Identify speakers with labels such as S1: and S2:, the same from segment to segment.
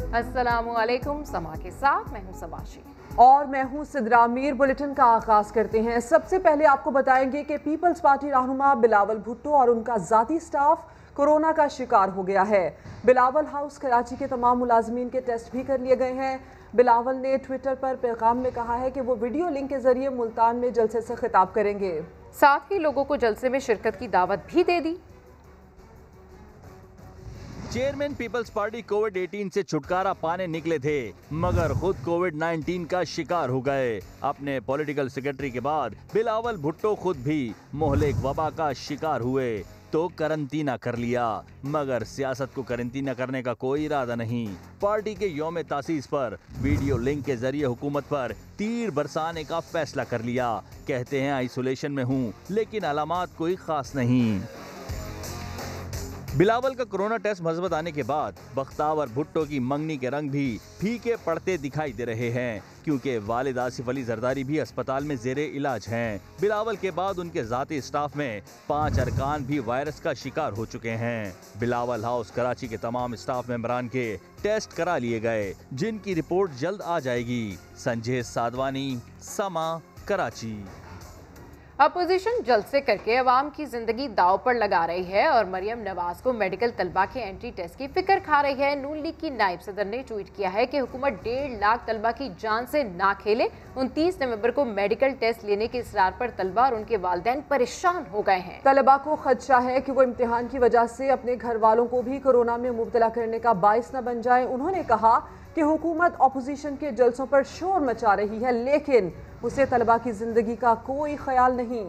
S1: अस्सलामुअलैकुम, समा के साथ मैं हूं सबाशी
S2: और मैं हूं सिद्रा मीर। बुलेटिन का आगाज करते हैं। सबसे पहले आपको बताएंगे कि पीपल्स पार्टी रहनुमा बिलावल भुट्टो और उनका जाती स्टाफ कोरोना का शिकार हो गया है। बिलावल हाउस कराची के तमाम मुलाजमीन के टेस्ट भी कर लिए गए हैं। बिलावल ने ट्विटर पर पैगाम में कहा है कि वो वीडियो लिंक के जरिए मुल्तान में जलसे से खिताब करेंगे।
S1: साथ ही लोगों को जलसे में शिरकत की दावत भी दे दी।
S3: चेयरमैन पीपल्स पार्टी कोविड-18 से छुटकारा पाने निकले थे, मगर खुद कोविड-19 का शिकार हो गए। अपने पॉलिटिकल सेक्रेटरी के बाद बिलावल भुट्टो खुद भी मोहलिक वबा का शिकार हुए तो करंटीना कर लिया, मगर सियासत को करंटीना करने का कोई इरादा नहीं। पार्टी के यौम तासीस पर वीडियो लिंक के जरिए हुकूमत पर तीर बरसाने का फैसला कर लिया। कहते हैं आइसोलेशन में हूँ, लेकिन अलामात कोई खास नहीं। बिलावल का कोरोना टेस्ट मजबूत आने के बाद बख्तावर भुट्टो की मंगनी के रंग भी फीके पड़ते दिखाई दे रहे हैं, क्योंकि वालिद आसिफ अली जरदारी भी अस्पताल में जेरे इलाज हैं। बिलावल के बाद उनके जाती स्टाफ में 5 अरकान भी वायरस का शिकार हो चुके हैं। बिलावल हाउस कराची के तमाम स्टाफ मेंबरान के टेस्ट करा लिए गए, जिनकी रिपोर्ट जल्द आ जाएगी। संजय साधवानी, समा, कराची।
S1: अपोजिशन जलसे करके अवाम की जिंदगी दाव पर लगा रही है और मरियम नवाज को मेडिकल तलबा के एंट्री टेस्ट की फिक्र खा रही है। नून लीग की नायब सदर ने ट्वीट किया है कि हुकूमत 1.5 लाख तलबा की जान से ना खेले। 29 नवंबर को मेडिकल टेस्ट लेने के इसरार पर तलबा और उनके वालिदैन परेशान हो गए हैं।
S2: तलबा को खदशा है कि वो इम्तिहान की वजह से अपने घर वालों को भी कोरोना में मुब्तला करने का बाइस न बन जाए। उन्होंने कहा कि हुकूमत अपोजिशन के जलसों पर शोर मचा रही है, लेकिन उसे तलबा की जिंदगी का कोई ख्याल नहीं।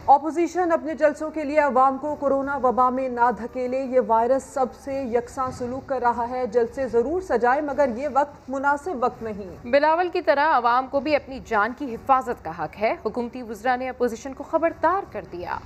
S2: अपोजिशन अपने जलसों के लिए अवाम को कोरोना वबा में ना धकेले। ये वायरस सबसे यकसा सलूक कर रहा है। जलसे जरूर सजाए, मगर ये वक्त मुनासिब वक्त नहीं।
S1: बिलावल की तरह अवाम को भी अपनी जान की हिफाजत का हक है। हुकूमती वज़रा ने अपोजिशन को खबरदार कर दिया।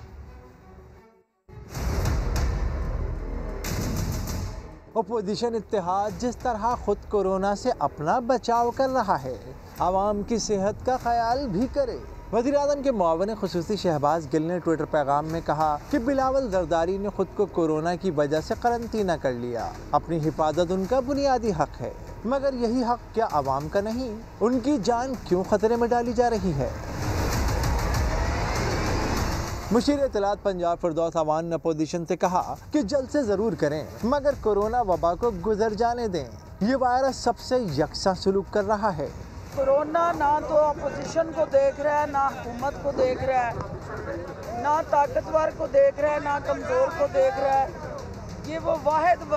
S4: अपोजिशन इत्तेहाद जिस तरह खुद कोरोना से अपना बचाव कर रहा है, आवाम की सेहत का ख्याल भी करे। वज़ीर-ए-आज़म के मुआविन खुसूसी शहबाज गिल ने ट्विटर पैगाम में कहा कि बिलावल जरदारी ने खुद को कोरोना की वजह से करंटीना कर लिया। अपनी हिफाजत उनका बुनियादी हक है, मगर यही हक क्या आवाम का नहीं? उनकी जान क्यों खतरे में डाली जा रही है? मुशीर इत्तलात पंजाब फिरदौस अवान ने अपोजिशन से कहा कि जलसे जरूर करें, मगर कोरोना वबा को गुजर जाने दें। ये वायरस सबसे यकसा सलूक कर रहा है।
S5: कोरोना ना तो अपोजिशन को देख रहा है, ना हुकूमत को देख रहा है, ना ताकतवर को देख रहा है, ना कमज़ोर को देख रहा है। ये वो वाहिद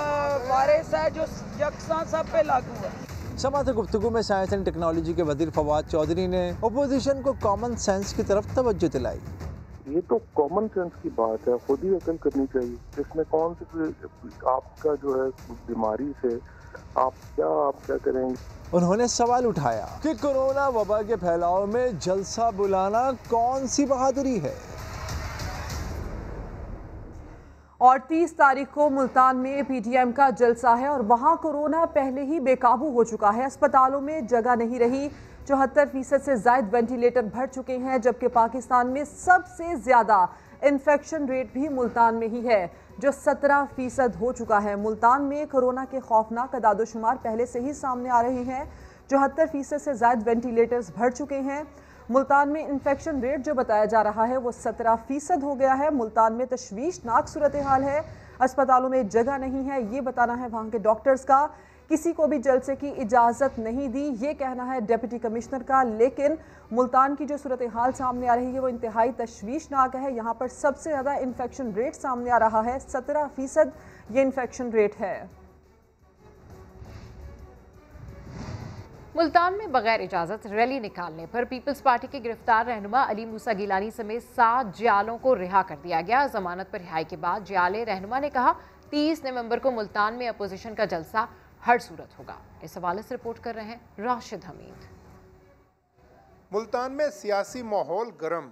S5: वायरस है जो यकसा सब पे लागू है।
S4: समा से गुफ्तगू में साइंस एंड टेक्नोलॉजी के वजीर फवाद चौधरी ने अपोजिशन को कॉमन सेंस की तरफ तवज्जो दिलाई।
S6: ये तो कॉमन सेंस की बात है, खुद ही अकल करनी चाहिए। इसमें कौन सी आपका जो है बीमारी से आप क्या करेंगे?
S4: उन्होंने सवाल उठाया कि कोरोना वबा के फैलाव में जलसा बुलाना कौन सी बहादुरी है।
S2: और 30 तारीख को मुल्तान में पीटीएम का जलसा है और वहां कोरोना पहले ही बेकाबू हो चुका है। अस्पतालों में जगह नहीं रही। 74% से ज्यादा वेंटिलेटर भर चुके हैं, जबकि पाकिस्तान में सबसे ज्यादा इन्फेक्शन रेट भी मुल्तान में ही है, जो 17% हो चुका है। मुल्तान में कोरोना के खौफनाक अदादोशुमार पहले से ही सामने आ रहे हैं। 74% से ज्यादा वेंटिलेटर्स भर चुके हैं। मुल्तान में इन्फेक्शन रेट जो बताया जा रहा है वो 17% हो गया है। मुल्तान में तशवीशनाक सूरत हाल है। अस्पतालों में जगह नहीं है, ये बताना है वहाँ के डॉक्टर्स का। किसी को भी जलसे की इजाज़त नहीं दी, ये कहना है डिप्टी कमिश्नर का। लेकिन मुल्तान की जो सूरत हाल सामने आ रही है वो इंतहाई तशवीशनाक है। यहाँ पर सबसे ज़्यादा इन्फेक्शन रेट सामने आ रहा है, 17% ये इन्फेक्शन रेट है।
S1: मुल्तान में बगैर इजाजत रैली निकालने पर पीपल्स पार्टी के गिरफ्तार रहनुमा अली मूसा गिलानी समेत 7 जियालों को रिहा कर दिया गया। जमानत पर रिहाई के बाद जियाले रहनुमा ने कहा 30 नवंबर को मुल्तान में अपोजिशन का जलसा हर सूरत होगा। इस हवाले से रिपोर्ट कर रहे हैं राशिद हमीद।
S7: मुल्तान में सियासी माहौल गर्म।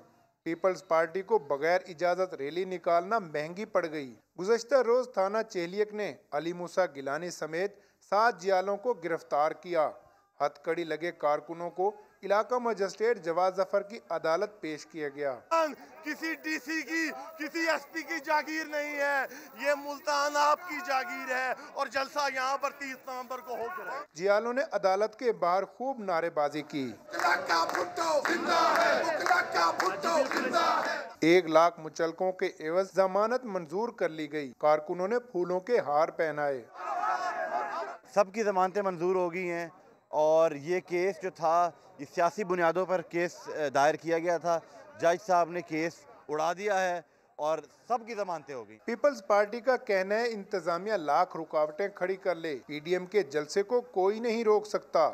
S7: पीपल्स पार्टी को बगैर इजाजत रैली निकालना महंगी पड़ गई। गुज़श्ता रोज थाना चेलियक ने अली मूसा गिलानी समेत 7 जियालों को गिरफ्तार किया। हथकड़ी लगे कारकुनों को इलाका मजिस्ट्रेट जवाद जफर की अदालत पेश किया गया।
S8: किसी डीसी की, किसी एसपी की जागीर नहीं है, ये मुल्तान आपकी जागीर है और जलसा यहाँ पर 30 नवंबर को होकर है।
S7: जियालों ने अदालत के बाहर खूब नारेबाजी की। 1 लाख मुचलकों के एवज जमानत मंजूर कर ली गई। कारकुनों ने फूलों के हार पहनाए।
S8: सबकी जमानतें मंजूर हो गई हैं और ये केस जो था ये सियासी बुनियादों पर केस दायर किया गया था। जज साहब ने केस उड़ा दिया है और सबकी जमानतें हो गई।
S7: पीपल्स पार्टी का कहना है इंतजामिया लाख रुकावटें खड़ी कर ले, पीडीएम के जलसे को कोई नहीं रोक सकता।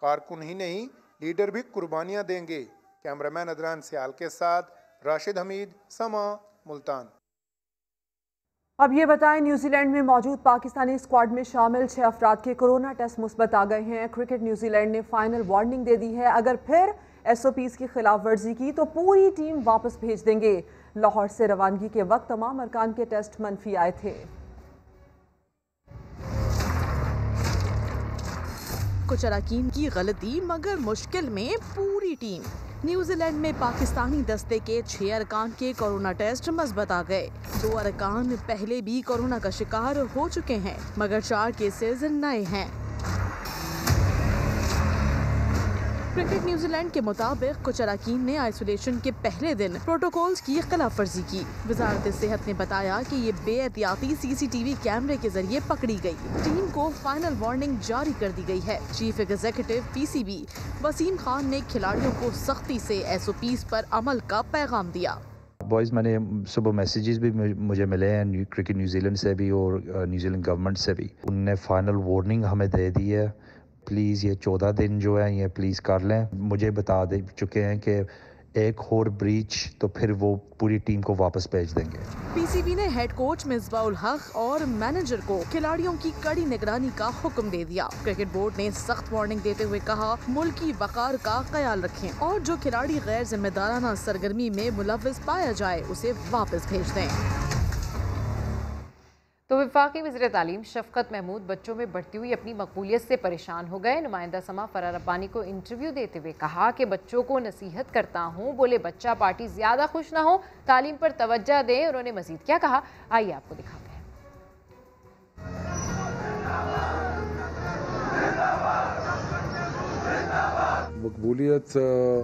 S7: कारकुन ही नहीं, लीडर भी कुर्बानियां देंगे। कैमरामैन अदनान सियाल के साथ राशिद हमीद, समा, मुल्तान।
S2: अब ये बताएं, न्यूजीलैंड में मौजूद पाकिस्तानी स्क्वाड में शामिल 6 अफराद के कोरोना टेस्ट मुस्बत आ गए हैं। क्रिकेट न्यूजीलैंड ने फाइनल वार्निंग दे दी है, अगर फिर SOPs की खिलाफ वर्जी की तो पूरी टीम वापस भेज देंगे। लाहौर से रवानगी के वक्त तमाम अरकान के टेस्ट मनफी आए थे।
S9: कुछ अरकान की गलती मगर मुश्किल में पूरी टीम। न्यूजीलैंड में पाकिस्तानी दस्ते के 6 अरकान के कोरोना टेस्ट मुस्बत आ गए। 2 अरकान पहले भी कोरोना का शिकार हो चुके हैं मगर 4 केसेस नए हैं। क्रिकेट न्यूजीलैंड के मुताबिक कुछ अरकान ने आइसोलेशन के पहले दिन प्रोटोकॉल्स की खिलाफ वर्जी की। वजारत सेहत ने बताया कि ये बेएहतियाती CCTV कैमरे के जरिए पकड़ी गई। टीम को फाइनल वार्निंग जारी कर दी गई है। Chief executive PCB Wasim Khan ने खिलाड़ियों को सख्ती से SOPs पर अमल का पैगाम दिया।
S10: बॉयज़, मैंने सुबह मैसेजेस भी मुझे मिले हैं क्रिकेट न्यूजीलैंड से भी और न्यूजीलैंड गवर्नमेंट से भी। उनने फाइनल वार्निंग हमें दे दी है। प्लीज़ ये 14 दिन जो है ये प्लीज़ कर लें। मुझे बता दे चुके हैं कि एक और ब्रीच तो फिर वो पूरी टीम को वापस भेज देंगे।
S9: PCB ने हेड कोच मिसबाउल हक और मैनेजर को खिलाड़ियों की कड़ी निगरानी का हुक्म दे दिया। क्रिकेट बोर्ड ने सख्त वार्निंग देते हुए कहा, मुल्की वकार का ख्याल रखें और जो खिलाड़ी गैर जिम्मेदाराना सरगर्मी में मुलव्विस पाया जाए उसे वापस भेज दें।
S1: तो वफाकी वज़ीर तालीम शफकत महमूद बच्चों में बढ़ती हुई अपनी मकबूलियत से परेशान हो गए। नुमाइंदा समा फरार रब्बानी को इंटरव्यू देते हुए कहा कि बच्चों को नसीहत करता हूँ, बोले बच्चा पार्टी ज़्यादा खुश ना हो, तालीम पर तवज्जो दें। उन्होंने मजीद क्या कहा, आइए आपको दिखाते हैं।
S11: मकबूलियत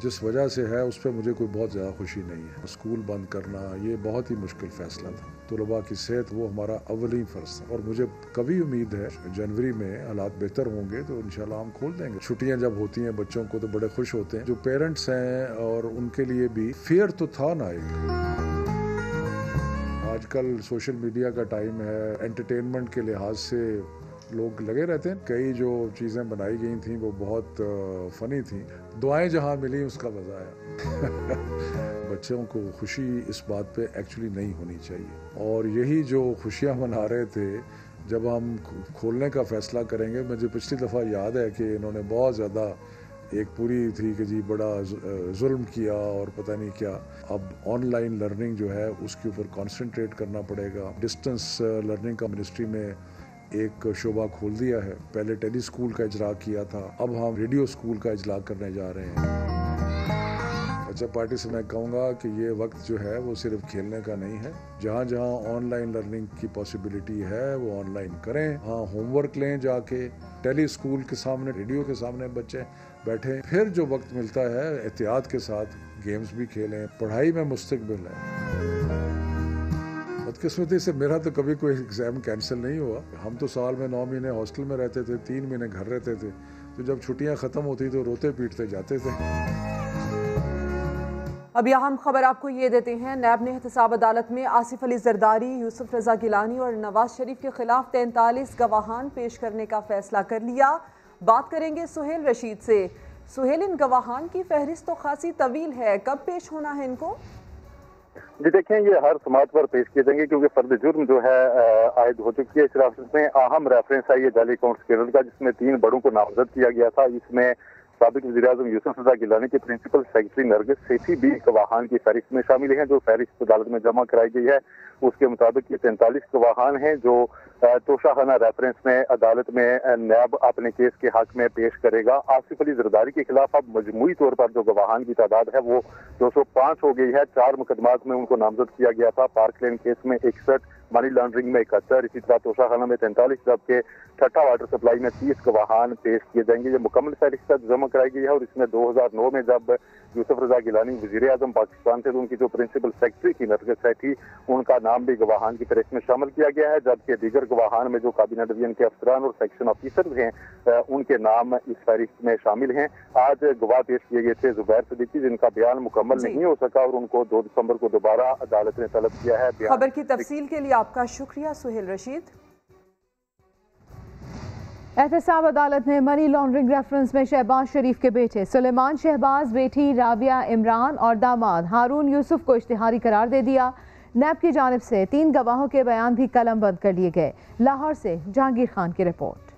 S11: जिस वजह से है उस पर मुझे कोई बहुत ज़्यादा खुशी नहीं है। स्कूल बंद करना ये बहुत ही मुश्किल फैसला था। तलबा की सेहत वो हमारा अव्वली फ़र्ज था और मुझे कभी उम्मीद है जनवरी में हालात बेहतर होंगे तो इंशाल्लाह हम खोल देंगे। छुट्टियां जब होती हैं बच्चों को तो बड़े खुश होते हैं। जो पेरेंट्स हैं और उनके लिए भी फेयर तो था ना। आजकल सोशल मीडिया का टाइम है, एंटरटेनमेंट के लिहाज से लोग लगे रहते हैं। कई जो चीज़ें बनाई गई थी वो बहुत फ़नी थी। दुआएं जहाँ मिली उसका मज़ा आया। बच्चों को खुशी इस बात पे एक्चुअली नहीं होनी चाहिए और यही जो खुशियाँ मना रहे थे जब हम खोलने का फ़ैसला करेंगे। मुझे पिछली दफ़ा याद है कि इन्होंने बहुत ज़्यादा एक पूरी थी कि जी बड़ा जुल्म किया और पता नहीं क्या। अब ऑनलाइन लर्निंग जो है उसके ऊपर कॉन्सेंट्रेट करना पड़ेगा। डिस्टेंस लर्निंग का मिनिस्ट्री में एक शोबा खोल दिया है। पहले टेली स्कूल का इजरा किया था, अब हम रेडियो स्कूल का इजरा करने जा रहे हैं। अच्छा, पार्टी से मैं कहूँगा कि ये वक्त जो है वो सिर्फ खेलने का नहीं है। जहाँ जहाँ ऑनलाइन लर्निंग की पॉसिबिलिटी है वो ऑनलाइन करें। हाँ, होमवर्क लें जाके, टेली स्कूल के सामने, रेडियो के सामने बच्चे बैठे। फिर जो वक्त मिलता है एहतियात के साथ गेम्स भी खेलें। पढ़ाई में मुस्तकबिल है। बदकिस्मती से मेरा तो कभी कोई एग्ज़ाम कैंसिल नहीं हुआ। हम तो साल में 9 महीने हॉस्टल में रहते थे, 3 महीने घर रहते थे। तो जब छुट्टियां ख़त्म होती तो रोते पीटते जाते थे।
S2: अब यहाँ हम खबर आपको ये देते हैं, नैब ने एहतसाब अदालत में आसिफ अली जरदारी, यूसुफ रजा गिलानी और नवाज शरीफ के खिलाफ 43 गवाहान पेश करने का फैसला कर लिया। बात करेंगे सुहेल रशीद से। सुहेल, इन गवाहान की फहरिस्त तो खासी तवील है, कब पेश होना है इनको?
S6: जी देखें, ये हर समात पर पेश किए जाएंगे क्योंकि फर्द जुर्म जो है आयद हो चुकी है। इस रास्ते में अहम रेफरेंस है ये जाली अकाउंट स्कैंडल का, जिसमें 3 बड़ों को नामजद किया गया था। इसमें साबिक वज़ीर-ए-आज़म यूसुफ रज़ा गिलानी के प्रिंसिपल सेक्रेटरी नरगिस सेठी भी गवाहान की फहरिस्त में शामिल हैं, जो फहरिस्त अदालत में जमा कराई गई है। उसके मुताबिक ये 43 गवाहान हैं जो तोशाखाना रेफरेंस में अदालत में नैब अपने केस के हक में पेश करेगा। आसिफ अली जरदारी के खिलाफ अब मजमूई तौर पर जो गवाहान की तादाद है वो 205 हो गई है। 4 मुकदमात में उनको नामजद किया गया था। पार्क लेन केस में 61, मनी लॉन्ड्रिंग में 71, इसी तरह तोशाखाना में 43, जबकि ठट्टा वाटर सप्लाई में 30 गवाहान पेश किए जाएंगे। ये मुकम्मल फहरिस्त जमा कराई गई है और इसमें 2009 में जब यूसुफ रज़ा गिलानी वज़ीर-ए-आज़म पाकिस्तान थे तो उनकी जो प्रिंसिपल सेक्रेटरी थी नरगिस सेठी, उनका नाम भी गवाहान की फहरिस्त में शामिल किया गया है, जबकि दीगर गवाहान में जो काबीना डिवीजन के अफसरान और सेक्शन ऑफिसर्स हैं उनके नाम इस फहरिस्त में शामिल हैं। आज गवाह पेश किए गए थे जुबैर सिद्दीकी, जिनका बयान मुकम्मल नहीं हो सका और उनको 2 दिसंबर को दोबारा अदालत ने तलब किया है।
S2: खबर की तफसील के लिए आपका शुक्रिया सुहेल रशीद। एहतसाब अदालत ने मनी लॉन्ड्रिंग रेफरेंस में शहबाज शरीफ के बेटे सुलेमान शहबाज, बेटी राबिया इमरान और दामाद हारून यूसुफ को इश्तिहारी करार दे दिया। नैब की जानिब से 3 गवाहों के बयान भी कलम बंद कर लिए गए। लाहौर से जहांगीर खान की रिपोर्ट।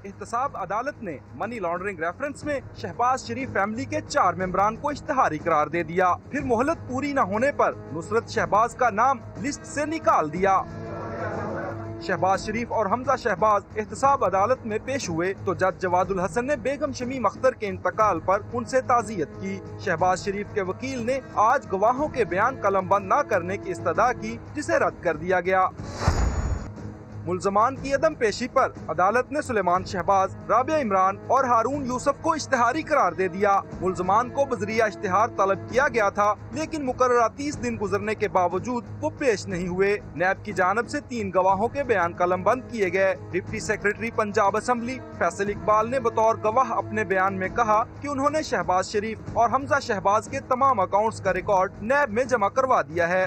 S12: एहतसाब अदालत ने मनी लॉन्ड्रिंग रेफरेंस में शहबाज शरीफ फैमिली के 4 मेंबरान को इश्तिहारी करार दे दिया। फिर मोहलत पूरी न होने पर नुसरत शहबाज का नाम लिस्ट से निकाल दिया। शहबाज शरीफ और हमजा शहबाज एहतसाब अदालत में पेश हुए तो जज जवादुल हसन ने बेगम शमीम अख्तर के इंतकाल पर उनसे ताज़ियत की। शहबाज शरीफ के वकील ने आज गवाहों के बयान कलमबंद न करने की इस्तदा की, जिसे रद्द कर दिया गया। मुल्ज़मान की अदम पेशी पर अदालत ने सुलेमान शहबाज, राबिया इमरान और हारून यूसुफ को इश्तिहारी करार दे दिया। मुल्ज़मान को बजरिया इश्तिहार तलब किया गया था, लेकिन मुकर्ररा 30 दिन गुजरने के बावजूद वो पेश नहीं हुए। नैब की जानब से 3 गवाहों के बयान कलम बंद किए गए। Deputy secretary Punjab assembly Faisal Iqbal ने बतौर गवाह अपने बयान में कहा कि उन्होंने शहबाज शरीफ और हमजा शहबाज के तमाम अकाउंट्स का रिकॉर्ड नैब में जमा करवा दिया है।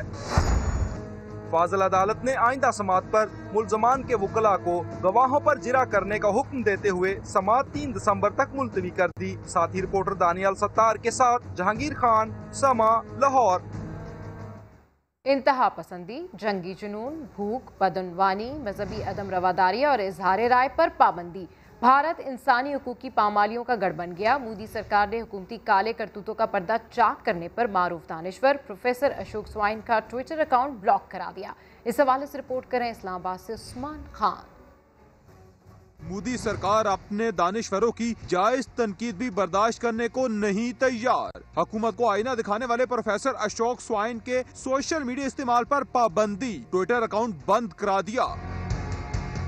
S12: फाजिल अदालत ने आइंदा समात पर मुल्ज़मान के वकला को गवाहों पर जिरा करने का हुक्म देते हुए समात 3 दिसंबर तक मुलतवी कर दी। साथी रिपोर्टर दानियाल सत्तार के साथ जहांगीर खान, समा, लाहौर।
S1: इंतहा पसंदी, जंगी जुनून, भूख, बदनवानी, मजहबी अदम रवादारी और इजहार राय पर पाबंदी। भारत इंसानी हकूक की पामालियों का गढ़ बन गया। मोदी सरकार ने हुकूमती काले करतूतों का पर्दा चाक करने पर मारूफ दानिश्वर प्रोफेसर अशोक स्वाइन का ट्विटर अकाउंट ब्लॉक करा दिया। इस हवाले से रिपोर्ट करें इस्लामाबाद से उस्मान खान।
S13: मोदी सरकार अपने दानिश्वरों की जायज तनकीद भी बर्दाश्त करने को नहीं तैयार। हुकूमत को आईना दिखाने वाले प्रोफेसर अशोक स्वाइन के सोशल मीडिया इस्तेमाल पर पाबंदी, ट्विटर अकाउंट बंद करा दिया।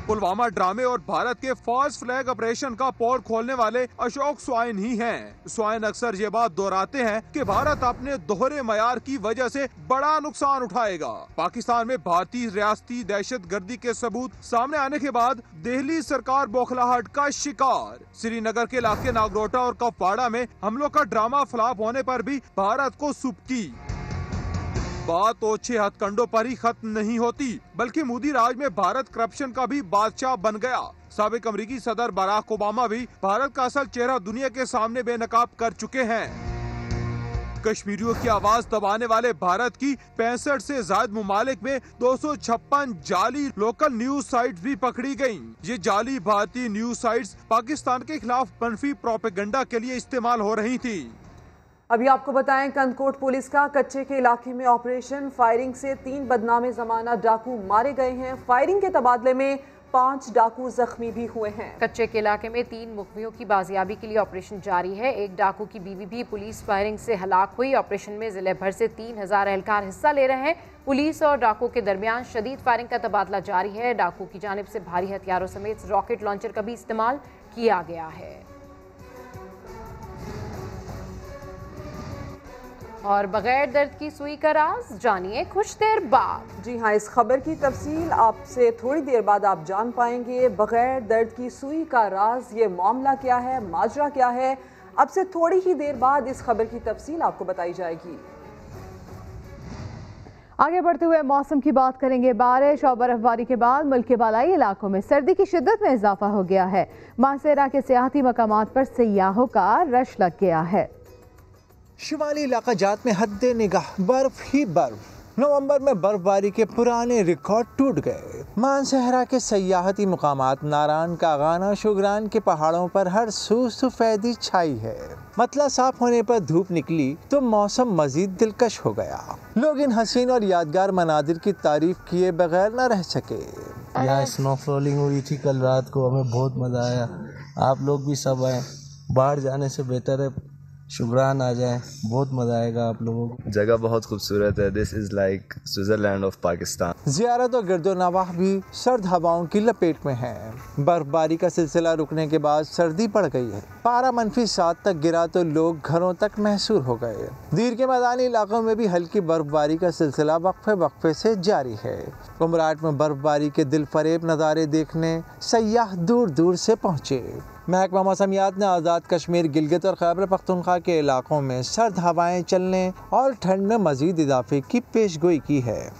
S13: पुलवामा ड्रामे और भारत के फॉल्स फ्लैग ऑपरेशन का पोल खोलने वाले अशोक स्वाइन ही हैं। स्वाइन अक्सर ये बात दोहराते हैं कि भारत अपने दोहरे मयार की वजह से बड़ा नुकसान उठाएगा। पाकिस्तान में भारतीय रियासती दहशतगर्दी के सबूत सामने आने के बाद दिल्ली सरकार बौखलाहट का शिकार। श्रीनगर के इलाके नागरोटा और कपवाड़ा में हमलों का ड्रामा फ्लॉप होने पर भी भारत को सुबकी। बात ओछे हथकंडों पर ही खत्म नहीं होती, बल्कि मोदी राज में भारत करप्शन का भी बादशाह बन गया। साबिक अमेरिकी सदर बराक ओबामा भी भारत का असल चेहरा दुनिया के सामने बेनकाब कर चुके हैं। कश्मीरियों की आवाज दबाने वाले भारत की 65 से ज्यादा मुमालिक में 256 जाली लोकल न्यूज साइट्स भी पकड़ी गयी। ये जाली भारतीय न्यूज साइट्स पाकिस्तान के खिलाफ मनफी प्रोपेगेंडा के लिए इस्तेमाल हो रही थी।
S2: अभी आपको बताएं, कंदकोट पुलिस का कच्चे के इलाके में ऑपरेशन। फायरिंग से 3 बदनामे जमाना डाकू मारे गए हैं। फायरिंग के तबादले में 5 डाकू जख्मी भी हुए हैं।
S1: कच्चे के इलाके में 3 मुखबियों की बाजियाबी के लिए ऑपरेशन जारी है। एक डाकू की बीवी भी पुलिस फायरिंग से हलाक हुई। ऑपरेशन में जिले भर से 3000 एहलकार हिस्सा ले रहे हैं। पुलिस और डाकू के दरमियान शदीद फायरिंग का तबादला जारी है। डाकू की जानिब से भारी हथियारों समेत रॉकेट लॉन्चर का भी इस्तेमाल किया गया है। और बगैर दर्द की सुई का राज जानिए कुछ देर बाद।
S2: जी हाँ, इस खबर की तफसील आपसे थोड़ी देर बाद आप जान पाएंगे। बगैर दर्द की सुई का राज, ये मामला क्या है, माजरा क्या है, अब से थोड़ी ही देर बाद इस खबर की तफसील आपको बताई जाएगी। आगे बढ़ते हुए मौसम की बात करेंगे। बारिश और बर्फबारी के बाद मुल्क के बालाई इलाकों में सर्दी की शिद्दत में इजाफा हो गया है। मासेरा के सियाहती मकामात पर सयाहों का रश लग गया है।
S4: शुमाली इलाका जात में हद निगाह बर्फ ही बर्फ। नवंबर में बर्फबारी के पुराने रिकॉर्ड टूट गए। मानसहरा के सयाहती मुकामात नारायण कागाना शुगरान के पहाड़ों पर हर सू सफेदी छाई है। मतला साफ होने पर धूप निकली तो मौसम मजीद दिलकश हो गया। लोग इन हसीन और यादगार मनादिर की तारीफ किए बगैर न रह सके।
S14: यहाँ स्नोफॉलिंग हुई थी कल रात को, हमें बहुत मज़ा आया। आप लोग भी सब आए, बाहर जाने से बेहतर है शुगरान आ जाए, बहुत मज़ा आएगा आप लोगों को।
S15: जगह बहुत खूबसूरत है। This is like Switzerland of Pakistan.
S4: ज़ियारत और गिरदोनवाह भी सर्द हवाओं की लपेट में है। बर्फबारी का सिलसिला रुकने के बाद सर्दी बढ़ गई है। पारा -7 तक गिरा तो लोग घरों तक महसूर हो गए। दीर के मैदानी इलाकों में भी हल्की बर्फबारी का सिलसिला वक्फे से जारी है। उमराट में बर्फबारी के दिल फरेब नज़ारे देखने सयाह दूर दूर से पहुँचे। महकमा मौसमियात ने आज़ाद कश्मीर, गिलगित और खैबर पख्तूनख्वा के इलाकों में सर्द हवाएं चलने और ठंड में मजीद इजाफे की पेशगोई की है।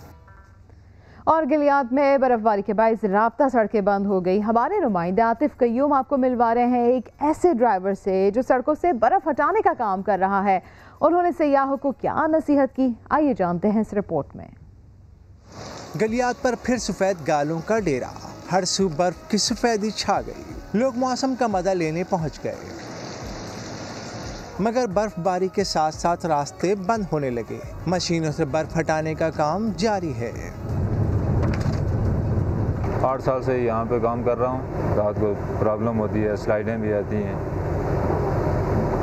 S16: और गिलियाद में बर्फबारी के बायस राब्ता सड़कें बंद हो गई। हमारे नुमाइंदे आतिफ कय्यूम आपको मिलवा रहे हैं एक ऐसे ड्राइवर से जो सड़कों से बर्फ हटाने का काम कर रहा है। उन्होंने सयाहों को क्या नसीहत की, आइए जानते हैं इस रिपोर्ट में।
S4: गलियाद पर फिर सफ़ेद गालों का डेरा, हर सू बर्फ की सफ़ेदी छा गई। लोग मौसम का मजा लेने पहुंच गए, मगर बर्फबारी के साथ साथ रास्ते बंद होने लगे। मशीनों से बर्फ हटाने का काम जारी है।
S17: 8 साल से यहाँ पे काम कर रहा हूँ। रात को प्रॉब्लम होती है, स्लाइडें भी आती हैं,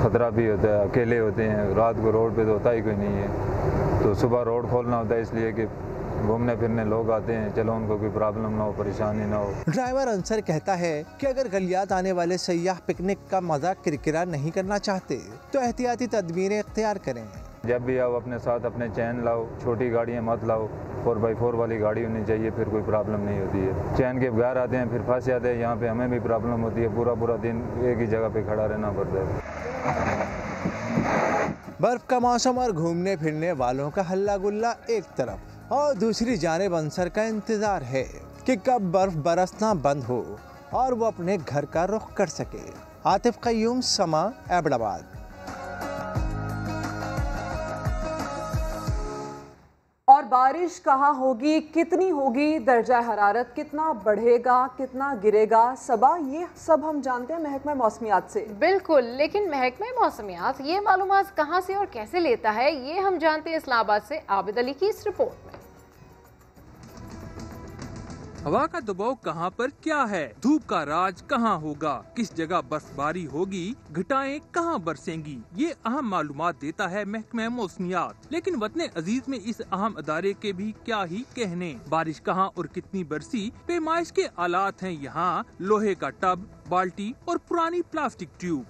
S17: ख़तरा भी होता है, अकेले होते हैं। रात को रोड पे तो होता ही कोई नहीं है, तो सुबह रोड खोलना होता है इसलिए कि घूमने फिरने लोग आते हैं, चलो उनको कोई प्रॉब्लम ना हो, परेशानी ना हो।
S4: ड्राइवर अंसर कहता है कि अगर गलियात आने वाले सयाह पिकनिक का मजा किरकिरा नहीं करना चाहते तो एहतियाती तदबीरें इख्तियार करें।
S17: जब भी आओ अपने साथ अपने चैन लाओ, छोटी गाड़ियाँ मत लाओ, 4x4 वाली गाड़ी होनी चाहिए, फिर कोई प्रॉब्लम नहीं होती है। चैन के बगैर आते हैं फिर फंस जाते हैं, यहाँ पे हमें भी प्रॉब्लम होती है, पूरा दिन एक ही जगह पे खड़ा रहना पड़ता है।
S4: बर्फ का मौसम और घूमने फिरने वालों का हल्ला गुल्ला एक तरफ, और दूसरी जानिब अंसर का इंतजार है कि कब बर्फ बरसना बंद हो और वो अपने घर का रुख कर सके। आतिफ कय्यूम, समा, एबटाबाद।
S2: और बारिश कहाँ होगी, कितनी होगी, दर्जा हरारत कितना बढ़ेगा, कितना गिरेगा, सबा ये सब हम जानते हैं महकमा मौसमियात से।
S1: बिल्कुल, लेकिन महकमा मौसमियात ये मालूमात कहाँ से और कैसे लेता है, ये हम जानते हैं इस्लामाबाद से आबिद अली की इस रिपोर्ट में।
S18: हवा का दबाव कहाँ पर क्या है, धूप का राज कहाँ होगा, किस जगह बर्फबारी होगी, घटाएं कहाँ बरसेंगी, ये अहम मालूमात देता है महकमा मौसमियात। लेकिन वतन अजीज में इस अहम अदारे के भी क्या ही कहने। बारिश कहाँ और कितनी बरसी, पैमाइश के आलात हैं यहाँ, लोहे का टब, बाल्टी और पुरानी प्लास्टिक ट्यूब।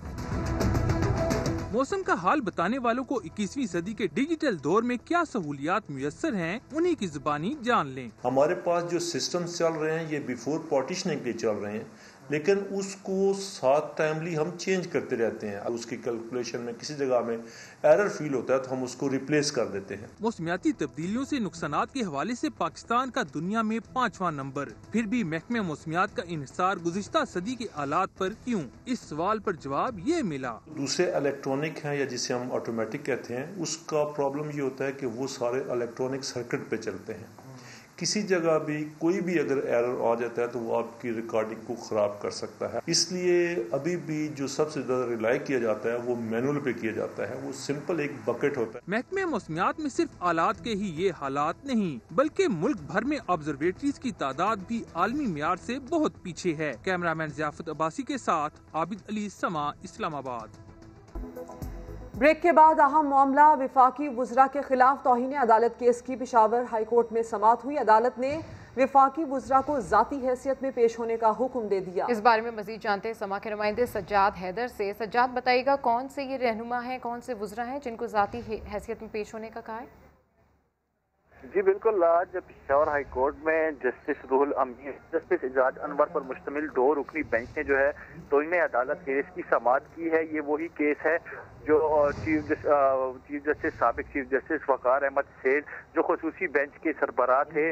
S18: मौसम का हाल बताने वालों को 21वीं सदी के डिजिटल दौर में क्या सहूलियात मुयस्सर हैं, उन्हीं की जुबानी जान लें।
S19: हमारे पास जो सिस्टम्स चल रहे हैं ये बिफोर पार्टीशनिंग के चल रहे हैं, लेकिन उसको साथ टाइमली हम चेंज करते रहते हैं। उसकी कैलकुलेशन में किसी जगह में एरर फील होता है तो हम उसको रिप्लेस कर देते हैं।
S18: मौसमियाती तब्दीलियों से नुकसानात के हवाले से पाकिस्तान का दुनिया में 5वां नंबर, फिर भी महकमे मौसमियात का इन्हिसार गुज़िश्ता सदी के आलात पर क्यों, इस सवाल पर जवाब ये मिला।
S19: दूसरे इलेक्ट्रॉनिक हैं या जिसे हम ऑटोमेटिक कहते हैं, उसका प्रॉब्लम ये होता है कि वो सारे इलेक्ट्रॉनिक सर्किट पे चलते हैं। किसी जगह भी कोई भी अगर एरर आ जाता है तो वो आपकी रिकॉर्डिंग को ख़राब कर सकता है। इसलिए अभी भी जो सबसे ज़्यादा रिलाई किया जाता है वो मैनुअल पे किया जाता है। वो सिंपल एक बकेट होता है।
S18: महकमे मौसमियात में सिर्फ आलात के ही ये हालात नहीं, बल्कि मुल्क भर में ऑब्जर्वेटरीज की तादाद भी आलमी मियार से बहुत पीछे है। कैमरामैन ज़ियाफत अब्बासी के साथ आबिद अली, समा, इस्लामाबाद।
S2: ब्रेक के बाद अहम मामला विफाकी वुज़रा के खिलाफ तौहीन अदालत केस की पेशावर हाई कोर्ट में समाअत हुई। अदालत ने विफाकी वुज़रा को ज़ाती हैसियत में पेश होने का हुक्म दे दिया।
S1: इस बारे में मजीद जानते हैं समा के नुमाइंदे सज्जाद हैदर से। सज्जाद, बताइएगा कौन से ये रहनुमा हैं, कौन से वुज़रा हैं जिनको ज़ाती हैसियत में पेश होने का कहा है?
S6: जी बिल्कुल, आज पेशावर हाई कोर्ट में जस्टिस रूहुल अमीन, जस्टिस इजाज अनवर पर मुश्तमिल 2 रुकनी बेंच ने जो है तौहीन अदालत केस की समाअत की है। ये वही केस है जो चीफ जस्टिस साबिक चीफ जस्टिस वकार अहमद सेठ, जो खुसूसी बेंच के सरबराह थे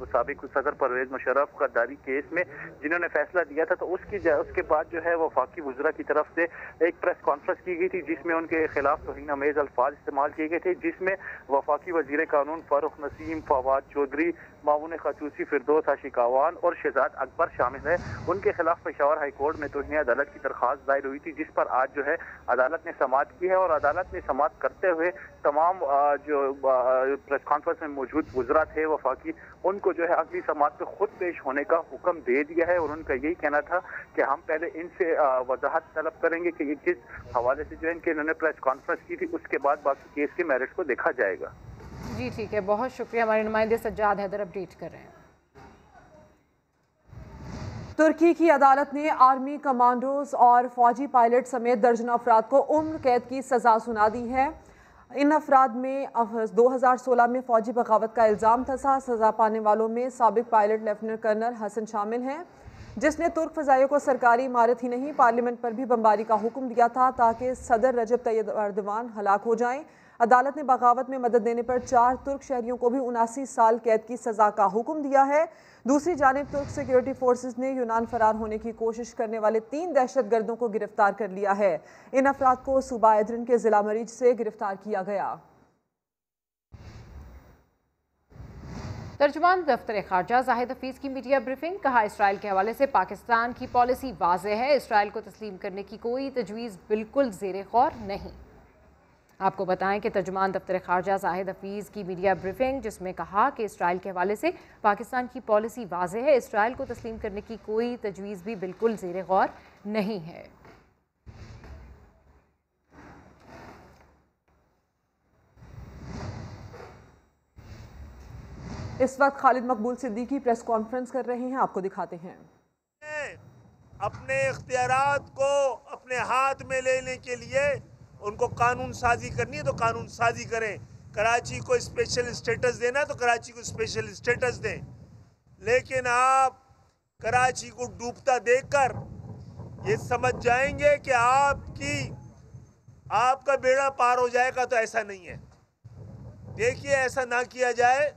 S6: साबिक सदर परवेज मुशर्रफ गद्दारी केस में, जिन्होंने फैसला दिया था। तो उसके बाद जो है वफाकी वुज़रा की तरफ से एक प्रेस कॉन्फ्रेंस की गई थी जिसमें उनके खिलाफ तौहीन अमेज अल्फाज इस्तेमाल किए गए थे, जिसमें वफाकी वजीर कानून फारूक वसीम, फवाद चौधरी, मामून खसूसी, फिरदौस आशिकावान और शहजाद अकबर शामिल है। उनके खिलाफ पेशावर हाई कोर्ट में तौहीन अदालत की दरख्वास्त दायर हुई थी, जिस पर आज जो है अदालत ने समाअत की है और अदालत ने समाअत करते हुए तमाम जो प्रेस कॉन्फ्रेंस में मौजूद वज़रा थे वफाकी, उनको जो है अगली समाअत में खुद पेश होने का हुक्म दे दिया है। और उनका यही कहना था कि हम पहले इनसे वजाहत तलब करेंगे कि ये किस हवाले से जो है इनके इन्होंने प्रेस कॉन्फ्रेंस की थी, उसके बाद बाकी केस के मेरिट्स को देखा जाएगा।
S1: जी ठीक है, बहुत शुक्रिया। हमारे नुमाइंदे सज्जाद हैदर अपडेट कर रहे हैं।
S2: तुर्की की अदालत ने आर्मी कमांडोज और फौजी पायलट समेत दर्जनों अफराद को उम्र कैद की सजा सुना दी है। इन अफराद में 2016 में फौजी बगावत का इल्ज़ाम था। सजा पाने वालों में साबिक पायलट लेफ्टिनेंट कर्नल हसन शामिल हैं, जिसने तुर्क फ़ज़ाइयों को सरकारी इमारत ही नहीं पार्लियामेंट पर भी बमबारी का हुक्म दिया था ताकि सदर रजब तैयब एर्दोगान हलाक हो जाएं। अदालत ने बगावत में मदद देने पर 4 तुर्क शहरियों को भी 79 साल कैद की सज़ा का हुक्म दिया है। दूसरी जानिब तुर्क सिक्योरिटी फोर्सेस ने यूनान फरार होने की कोशिश करने वाले 3 दहशतगर्दों को गिरफ्तार कर लिया है। इन अफराद को सूबा एद्रिन के ज़िला मरीज से गिरफ्तार किया गया।
S1: तर्जुमान दफ्तर खारजा जाहिद हफीज़ की मीडिया ब्रीफिंग। कहा, इसराइल के हवाले से पाकिस्तान की पॉलिसी वाज़ेह है, इसराइल को तस्लीम करने की कोई तजवीज़ बिल्कुल ज़ेरे गौर नहीं। आपको बताएं कि तर्जुमान दफ्तर खारजा जाहिद हफीज़ की मीडिया ब्रीफिंग, जिसमें कहा कि इसराइल के हवाले से पाकिस्तान की पॉलिसी वाज़ेह है, इसराइल को तस्लीम करने की कोई तजवीज़ भी बिल्कुल ज़ेरे गौर नहीं है।
S2: इस वक्त खालिद मकबूल सिद्दीकी प्रेस कॉन्फ्रेंस कर रहे हैं, आपको दिखाते हैं।
S20: अपने इख्तियारात को अपने हाथ में लेने के लिए उनको कानून साजी करनी है तो कानून साजी करें। कराची को स्पेशल स्टेटस देना है तो कराची को स्पेशल स्टेटस दें, लेकिन आप कराची को डूबता देखकर ये समझ जाएंगे कि आपका बेड़ा पार हो जाएगा, तो ऐसा नहीं है। देखिए, ऐसा ना किया जाए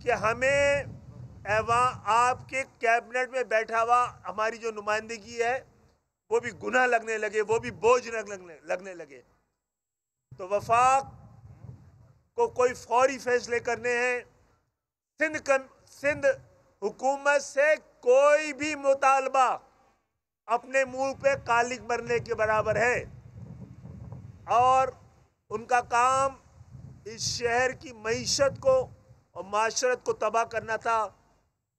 S20: कि हमें आपके कैबिनेट में बैठा हुआ हमारी जो नुमाइंदगी है वो भी गुनाह लगने लगे, वो भी बोझ लगने लगे। तो वफाक को कोई फौरी फैसले करने हैं। सिंध हुकूमत से कोई भी मुतालबा अपने मुंह पे कालिक मरने के बराबर है और उनका काम इस शहर की मईशत को और माशरत को तबाह करना था,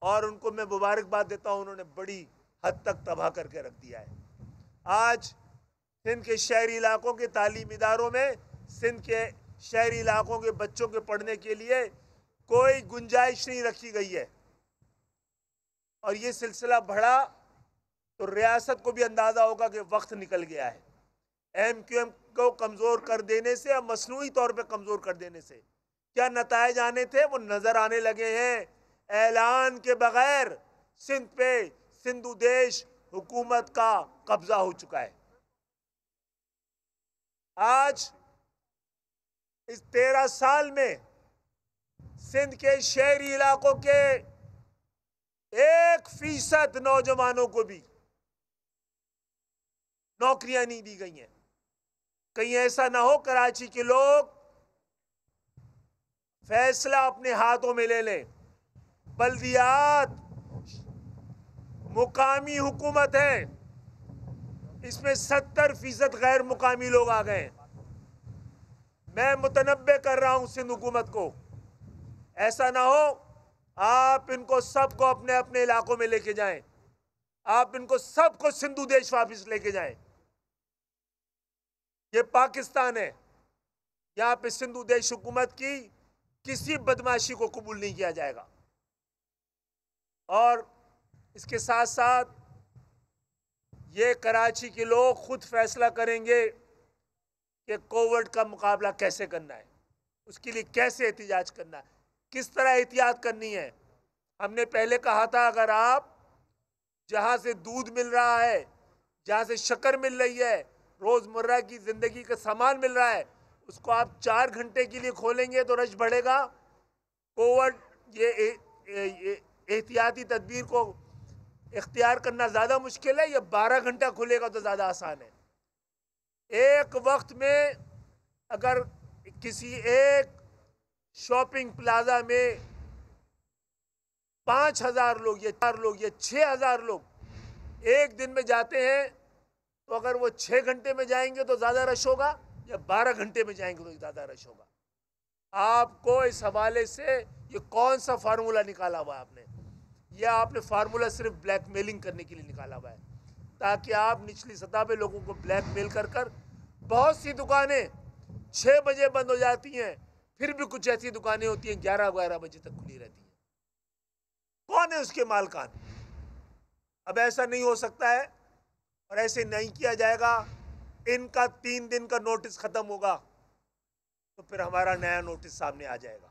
S20: और उनको मैं मुबारकबाद देता हूँ, उन्होंने बड़ी हद तक तबाह करके रख दिया है। आज सिंध के शहरी इलाकों के तालीमी इदारों में सिंध के शहरी इलाकों के बच्चों के पढ़ने के लिए कोई गुंजाइश नहीं रखी गई है, और ये सिलसिला बढ़ा तो रियासत को भी अंदाज़ा होगा कि वक्त निकल गया है। MQM को कमज़ोर कर देने से और मसनूई तौर पे कमज़ोर कर देने से क्या नताइज आने थे वो नज़र आने लगे हैं। ऐलान के बगैर सिंध पे सिंधु देश हुकूमत का कब्जा हो चुका है। आज इस 13 साल में सिंध के शहरी इलाकों के 1% नौजवानों को भी नौकरियां नहीं दी गई हैं। कहीं ऐसा ना हो कराची के लोग फैसला अपने हाथों में ले लें। बल्दियात मुकामी हुकूमत है, इसमें 70% गैर मुकामी लोग आ गए। मैं मुतनब्बे कर रहा हूं सिंध हुकूमत को, ऐसा ना हो आप इनको सबको अपने अपने इलाकों में लेके जाएं, आप इनको सबको सिंधु देश वापस लेके जाएं। ये पाकिस्तान है, यहाँ पे सिंधु देश हुकूमत की किसी बदमाशी को कबूल नहीं किया जाएगा। और इसके साथ साथ ये कराची के लोग खुद फैसला करेंगे कि कोविड का मुकाबला कैसे करना है, उसके लिए कैसे एहतिजाज करना है, किस तरह एहतियात करनी है। हमने पहले कहा था अगर आप जहाँ से दूध मिल रहा है, जहाँ से शक्कर मिल रही है, रोज़मर्रा की ज़िंदगी का सामान मिल रहा है, उसको आप 4 घंटे के लिए खोलेंगे तो रश बढ़ेगा। कोविड ये एहतियाती तदबीर को इख्तियार करना ज़्यादा मुश्किल है, या 12 घंटा खुलेगा तो ज़्यादा आसान है। एक वक्त में अगर किसी एक शॉपिंग प्लाजा में 5,000 लोग या 4 लोग या 6,000 लोग एक दिन में जाते हैं, तो अगर वो 6 घंटे में जाएंगे तो ज़्यादा रश होगा या 12 घंटे में जाएंगे तो ज़्यादा रश होगा? आपको इस हवाले से ये कौन सा फार्मूला निकाला हुआ है आपने? या आपने फार्मूला सिर्फ ब्लैकमेलिंग करने के लिए निकाला हुआ है, ताकि आप निचली सतह पे लोगों को ब्लैकमेल कर बहुत सी दुकानें 6 बजे बंद हो जाती हैं, फिर भी कुछ ऐसी दुकानें होती हैं 11-12 बजे तक खुली रहती हैं। कौन है उसके मालकान? अब ऐसा नहीं हो सकता है और ऐसे नहीं किया जाएगा। इनका 3 दिन का नोटिस खत्म होगा तो फिर हमारा नया नोटिस सामने आ जाएगा।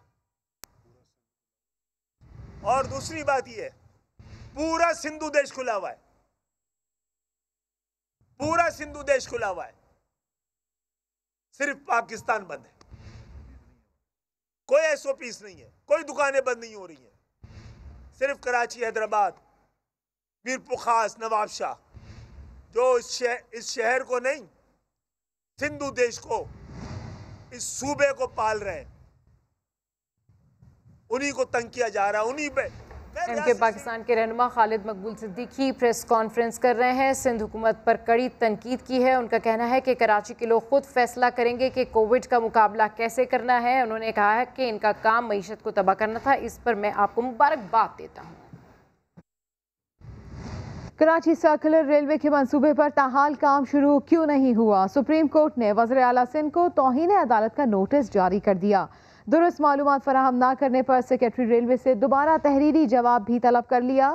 S20: और दूसरी बात यह है, पूरा सिंधु देश खुला हुआ है, पूरा सिंधु देश खुला हुआ है, सिर्फ पाकिस्तान बंद है। कोई SOPs नहीं है, कोई दुकानें बंद नहीं हो रही हैं, सिर्फ कराची, हैदराबाद, मीरपुर खास, नवाबशाह, जो इस शहर को नहीं, सिंधु देश को, इस सूबे को पाल रहे हैं, उन्हीं को तंग किया जा रहा है, उन्हीं पे।
S1: MK पाकिस्तान के रहनुमा खालिद मकबूल सिद्दीकी प्रेस कॉन्फ्रेंस कर रहे हैं। सिंध हुकूमत पर कड़ी तनकीद की है। उनका कहना है कि कराची के लोग खुद फैसला करेंगे कि कोविड का मुकाबला कैसे करना है। उन्होंने कहा है कि इनका काम मईशत को तबाह करना था, इस पर मैं आपको मुबारकबाद देता हूँ।
S16: कराची सर्कुलर रेलवे के मंसूबे पर ताहाल काम शुरू क्यों नहीं हुआ? सुप्रीम कोर्ट ने वज़ीर आला सिंध को तौहीन अदालत का नोटिस जारी कर दिया। दुरुस्त मालूमात फराहम ना करने पर सेक्रेटरी रेलवे से दोबारा तहरीरी जवाब भी तलब कर लिया।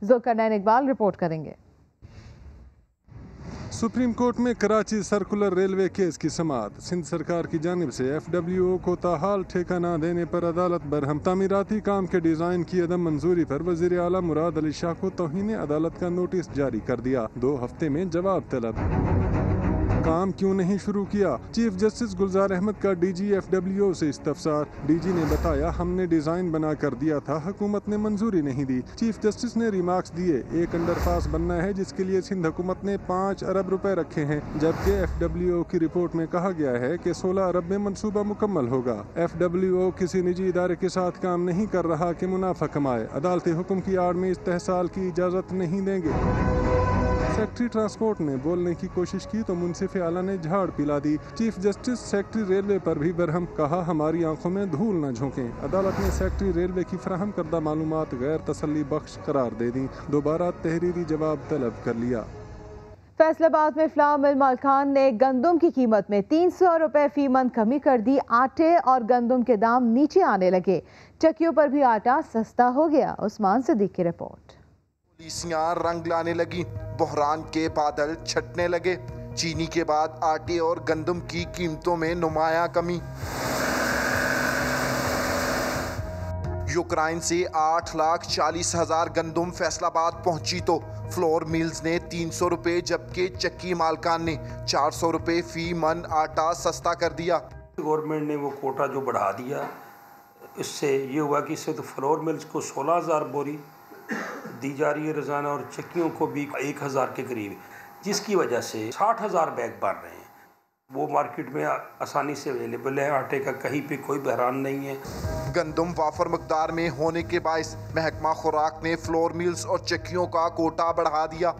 S16: ज़ुल्करनैन इकबाल रिपोर्ट करेंगे।
S13: सुप्रीम कोर्ट में कराची सर्कुलर रेलवे केस की समाअत। सिंध सरकार की जानिब से FWO को ताहाल ठेका न देने पर अदालत बरहम। तामीराती काम के डिजाइन की अदम मंजूरी पर वजीर आला मुराद अली शाह को तौहीन अदालत का नोटिस जारी कर दिया। 2 हफ्ते में जवाब तलब। काम क्यों नहीं शुरू किया? चीफ जस्टिस गुलजार अहमद का DG FWO से इस्तफसार। DG ने बताया, हमने डिजाइन बना कर दिया था, हुकूमत ने मंजूरी नहीं दी। चीफ जस्टिस ने रिमार्क्स दिए, एक अंडरपास बनना है जिसके लिए सिंध हुकूमत ने 5 अरब रुपए रखे हैं, जबकि FWO की रिपोर्ट में कहा गया है कि 16 अरब में मंसूबा मुकम्मल होगा। FWO किसी निजी इदारे के साथ काम नहीं कर रहा कि मुनाफा कमाए। अदालती हुक्म की आड़ में इस्तेहसाल की इजाजत नहीं देंगे। सेक्रेटरी ट्रांसपोर्ट ने बोलने की कोशिश की तो मुंसिफ आला ने झाड़ पिला दी। चीफ जस्टिस सेक्रेटरी रेलवे पर भी बरहम, कहा हमारी आंखों में धूल न झोंकें। अदालत ने सेक्रेटरी रेलवे की फराहम करदा मालूमात गैर तसल्ली बख्श करार दे दी। दोबारा तहरीरी जवाब तलब कर लिया।
S16: फैसलाबाद में फ्लावर मिल मालकान ने गंदम की कीमत में 300 रुपए फी मन कमी कर दी। आटे और गंदम के दाम नीचे आने लगे। चक्कियों पर भी आटा सस्ता हो गया। उस्मान सिद्दीक की रिपोर्ट।
S21: पुलिसियां रंग लाने लगी, बहरान के बादल छटने लगे। चीनी के बाद आटे और गंदम की कीमतों में नुमाया कमी। यूक्रेन से 8,40,000 गंदम फैसलाबाद पहुंची तो फ्लोर मिल्स ने 300 रुपए, जबकि चक्की मालकान ने 400 रुपए फी मन आटा सस्ता कर दिया।
S22: गवर्नमेंट ने वो कोटा जो बढ़ा दिया, इससे ये हुआ कि इससे तो फ्लोर मिल्स को 16,000 बोरी दी जा रही है रोज़ाना और चक्कियों को भी 1,000 के करीब, जिसकी वजह से 60,000 बैग बढ़ रहे हैं। वो मार्केट में आसानी से अवेलेबल है। आटे का कहीं पे कोई बहरान नहीं है।
S21: गंदम वाफर मकदार में होने के बायस महकमा खुराक ने फ्लोर मिल्स और चक्कियों का कोटा बढ़ा दिया।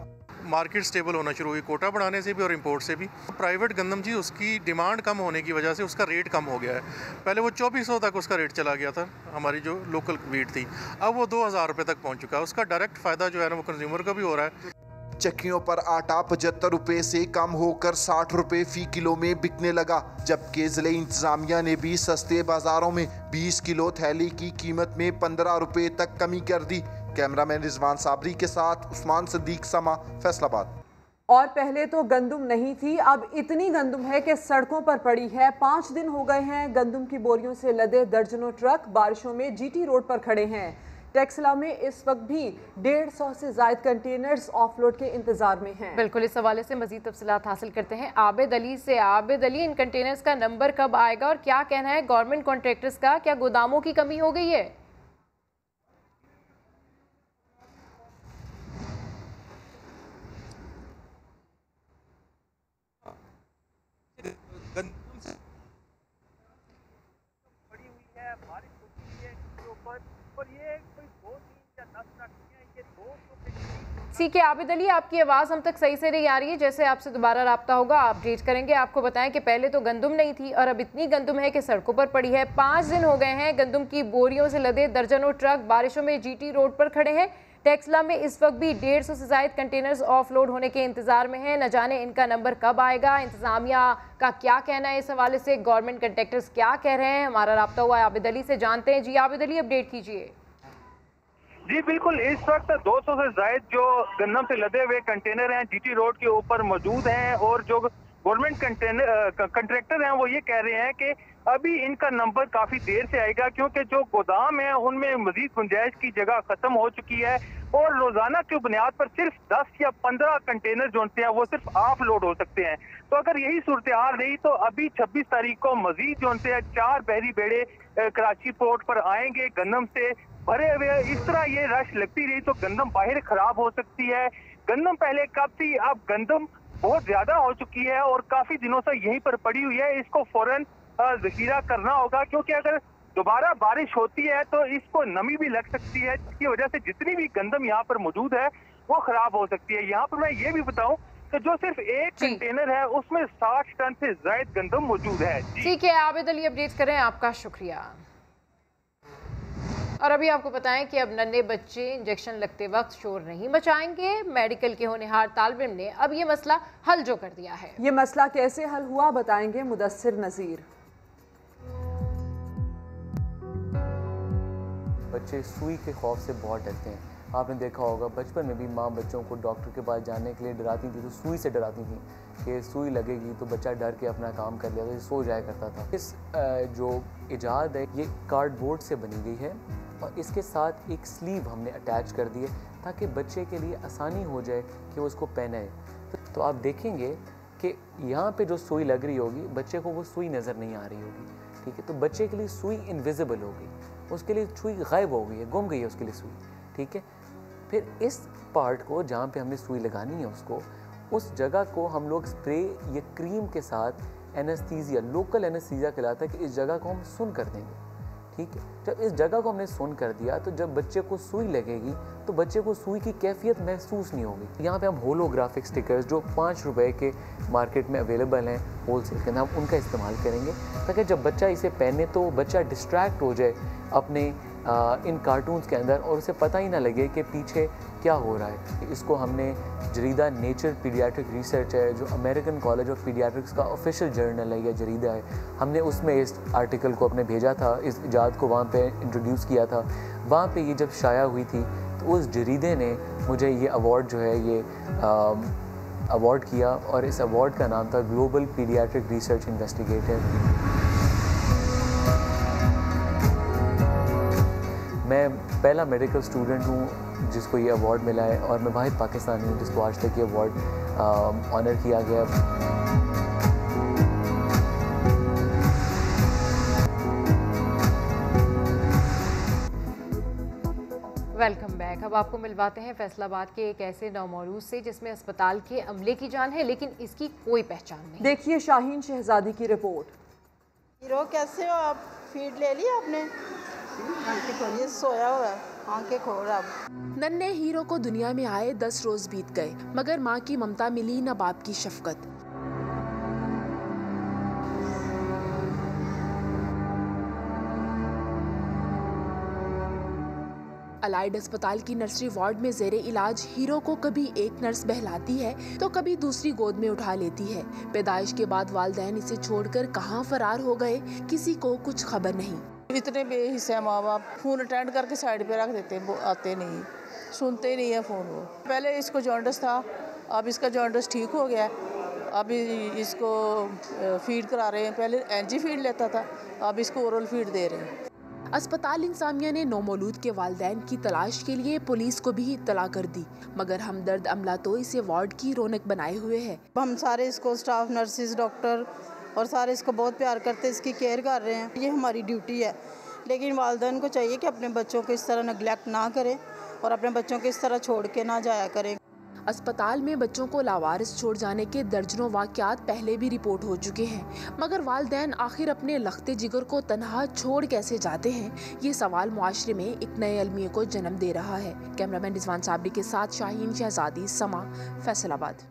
S23: मार्केट स्टेबल होना शुरू हुई, कोटा बढ़ाने से भी और इंपोर्ट से भी। प्राइवेट गंदम जी, उसकी डिमांड कम होने की वजह से उसका रेट कम हो गया है। पहले वो 2400 तक उसका रेट चला गया था, हमारी जो लोकल वीट थी, अब वो 2,000 रुपये तक पहुंच चुका है। उसका डायरेक्ट फ़ायदा जो है ना वो कंज्यूमर का भी हो रहा है।
S21: चक्कियों पर आटा 75 रुपए से कम होकर 60 रुपए फी किलो में बिकने लगा, जबकि जिले इंतजामिया ने भी सस्ते बाजारों में 20 किलो थैली की कीमत में 15 रुपए तक कमी कर दी। कैमरामैन रिजवान साबरी के साथ उस्मान सिद्दीक, समा, फैसलाबाद।
S2: और पहले तो गंदम नहीं थी, अब इतनी गंदम है कि सड़कों पर पड़ी है। 5 दिन हो गए हैं गंदम की बोरियों से लदे दर्जनों ट्रक बारिशों में GT रोड पर खड़े हैं। टेक्सला में इस वक्त भी 150 से ज्यादा कंटेनर्स ऑफलोड के इंतजार में हैं।
S1: बिल्कुल, इस हवाले से मजीद तफसीलात हासिल करते हैं आबिद अली से। आबिद अली, इन कंटेनर्स का नंबर कब आएगा और क्या कहना है गवर्नमेंट कॉन्ट्रैक्टर्स का? क्या गोदामों की कमी हो गई है?
S12: पर, और ये कोई 2, 3 या 10 ट्रक नहीं है, ये 2
S1: सीके आबिद अली, आपकी आवाज़ हम तक सही से नहीं आ रही है। जैसे आपसे दोबारा राब्ता होगा अपडेट करेंगे। आपको बताएं कि पहले तो गंदुम नहीं थी और अब इतनी गंदुम है कि सड़कों पर पड़ी है। 5 दिन हो गए हैं गंदुम की बोरियों से लदे दर्जनों ट्रक बारिशों में जीटी रोड पर खड़े हैं। टेक्सला में इस वक्त भी 150 से ज़ायद कंटेनर्स ऑफलोड होने के इंतजार में हैं। न जाने इनका नंबर कब आएगा। इंतजामिया का क्या कहना है इस हवाले से, गवर्नमेंट कंट्रैक्टर्स क्या कह रहे हैं, हमारा राब्ता हुआ है आबिद अली से, जानते हैं। जी आबिद अली, अपडेट कीजिए।
S12: जी बिल्कुल, इस वक्त 200 से ज्यादा जो गंदम से लदे हुए कंटेनर हैं जीटी रोड के ऊपर मौजूद हैं, और जो गवर्नमेंट कंट्रैक्टर हैं वो ये कह रहे हैं कि अभी इनका नंबर काफी देर से आएगा, क्योंकि जो गोदाम है उनमें मजीद गुंजाइश की जगह खत्म हो चुकी है और रोजाना की बुनियाद पर सिर्फ 10 या 15 कंटेनर जो होते हैं वो सिर्फ ऑफ लोड हो सकते हैं। तो अगर यही सूरत हाल रही तो अभी 26 तारीख को मजीद जो होते हैं 4 बहरी बेड़े कराची पोर्ट पर आएंगे गंदम से भरे हुए। इस तरह ये रश लगती रही तो गंदम बाहर खराब हो सकती है। गंदम पहले कब थी, अब गंदम बहुत ज्यादा हो चुकी है और काफी दिनों से यहीं पर पड़ी हुई है। इसको फौरन जखीरा करना होगा, क्योंकि अगर दोबारा बारिश होती है तो इसको नमी भी लग सकती है, जिसकी वजह से जितनी भी गंदम यहाँ पर मौजूद है वो खराब हो सकती है। यहाँ पर मैं ये भी बताऊं कि जो सिर्फ एक कंटेनर है उसमें 60 टन से ज्यादा गंदम मौजूद है।
S1: ठीक है आबिद अली, अपडेट करें, आपका शुक्रिया। और अभी आपको बताएं कि अब नन्हे बच्चे इंजेक्शन लगते वक्त शोर नहीं मचाएंगे। मेडिकल के होनहार तालिब इल्म ने अब ये मसला हल जो कर दिया है।
S2: ये मसला कैसे हल हुआ बताएंगे मुदस्सिर नज़ीर।
S3: बच्चे सुई के खौफ से बहुत डरते हैं। आपने देखा होगा बचपन में भी माँ बच्चों को डॉक्टर के पास जाने के लिए डराती थी तो सुई से डराती थी कि सुई लगेगी तो बच्चा डर के अपना काम कर लिया, तो सो जाया करता था। इस जो इजाद है ये कार्डबोर्ड से बनी गई है और इसके साथ एक स्लीव हमने अटैच कर दी है ताकि बच्चे के लिए आसानी हो जाए कि वो उसको पहने। तो आप देखेंगे कि यहाँ पे जो सुई लग रही होगी बच्चे को वो सुई नज़र नहीं आ रही होगी, ठीक है। तो बच्चे के लिए सुई इनविजिबल होगी, उसके लिए सुई गायब हो गई है, गुम गई है उसके लिए सुई, ठीक है। फिर इस पार्ट को जहाँ पे हमने सुई लगानी है उसको, उस जगह को हम लोग स्प्रे या क्रीम के साथ एनेस्थीसिया, लोकल एनेस्थीसिया कहलाता है कि इस जगह को हम सुन कर देंगे, ठीक है। जब इस जगह को हमने सुन कर दिया तो जब बच्चे को सुई लगेगी तो बच्चे को सुई की कैफियत महसूस नहीं होगी। यहाँ पे हम होलोग्राफिक स्टिकर्स जो 5 रुपए के मार्केट में अवेलेबल हैं होलसेल के अंदर, हम उनका इस्तेमाल करेंगे ताकि जब बच्चा इसे पहने तो बच्चा डिस्ट्रैक्ट हो जाए अपने इन कार्टून्स के अंदर और उसे पता ही ना लगे कि पीछे क्या हो रहा है। इसको हमने जरीदा नेचर पीडियाट्रिक रिसर्च है जो अमेरिकन कॉलेज ऑफ पीडियाट्रिक्स का ऑफिशियल जर्नल है या जरीदा है, हमने उसमें इस आर्टिकल को अपने भेजा था, इस इजाद को वहाँ पे इंट्रोड्यूस किया था। वहाँ पे ये जब शाया हुई थी तो उस जरीदे ने मुझे ये अवार्ड जो है ये अवार्ड किया और इस अवार्ड का नाम था ग्लोबल पीडियाट्रिक रिसर्च इन्वेस्टिगेटर। मैं पहला मेडिकल स्टूडेंट हूँ जिसको ये अवार्ड मिला है और मैं वाहिद पाकिस्तानी हूँ जिसको आज तक ये अवार्ड ऑनर किया गया।
S1: Welcome back. अब आपको मिलवाते हैं फैसलाबाद के एक ऐसे नौमौलूद से जिसमें अस्पताल के अमले की जान है लेकिन इसकी कोई पहचान नहीं।
S2: देखिए शाहीन शहजादी की रिपोर्ट।
S5: हीरो कैसे हो आप? फीड ले लिया आपने? ये सोया हुआ है, आंखें खोल रहा है।
S8: नन्हे हीरो को दुनिया में आए 10 रोज बीत गए मगर माँ की ममता मिली न बाप की शफकत। अलाइड अस्पताल की नर्सरी वार्ड में जेरे इलाज हीरो को कभी एक नर्स बहलाती है तो कभी दूसरी गोद में उठा लेती है। पैदाइश के बाद वालिदैन इसे छोड़कर कहां फरार हो गए किसी को कुछ खबर नहीं।
S5: इतने बेहिस्सा माँ बाप, फोन अटेंड करके साइड पे रख देते हैं, वो आते नहीं, सुनते ही नहीं है फोन। वो पहले इसको जॉन्डिस था, अब इसका जॉन्डिस ठीक हो गया, अब इसको फीड करा रहे हैं। पहले एनजी फीड लेता था, अब इसको ओरल फीड दे रहे हैं।
S8: अस्पताल इंसामिया ने नौमौलूद के वालिदैन की तलाश के लिए पुलिस को भी इत्तला कर दी मगर हमदर्द अमला तो इसे वार्ड की रौनक बनाए हुए है।
S5: हम सारे इसको स्टाफ, नर्सिस, डॉक्टर और सारे इसको बहुत प्यार करते, इसकी केयर कर रहे हैं। ये हमारी ड्यूटी है, लेकिन वालिदैन को चाहिए कि अपने बच्चों को इस तरह नेग्लेक्ट ना करें और अपने बच्चों को इस तरह छोड़ के ना जाया करें।
S8: अस्पताल में बच्चों को लावारिस छोड़ जाने के दर्जनों वाक़यात पहले भी रिपोर्ट हो चुके हैं, मगर वालिदैन आखिर अपने लख्ते जिगर को तन्हा छोड़ कैसे जाते हैं, ये सवाल मुआशरे में एक नए अलमिये को जन्म दे रहा है। कैमरामैन रिजवान साबरी के साथ शाहीन शहजादी, समा, फैसलाबाद।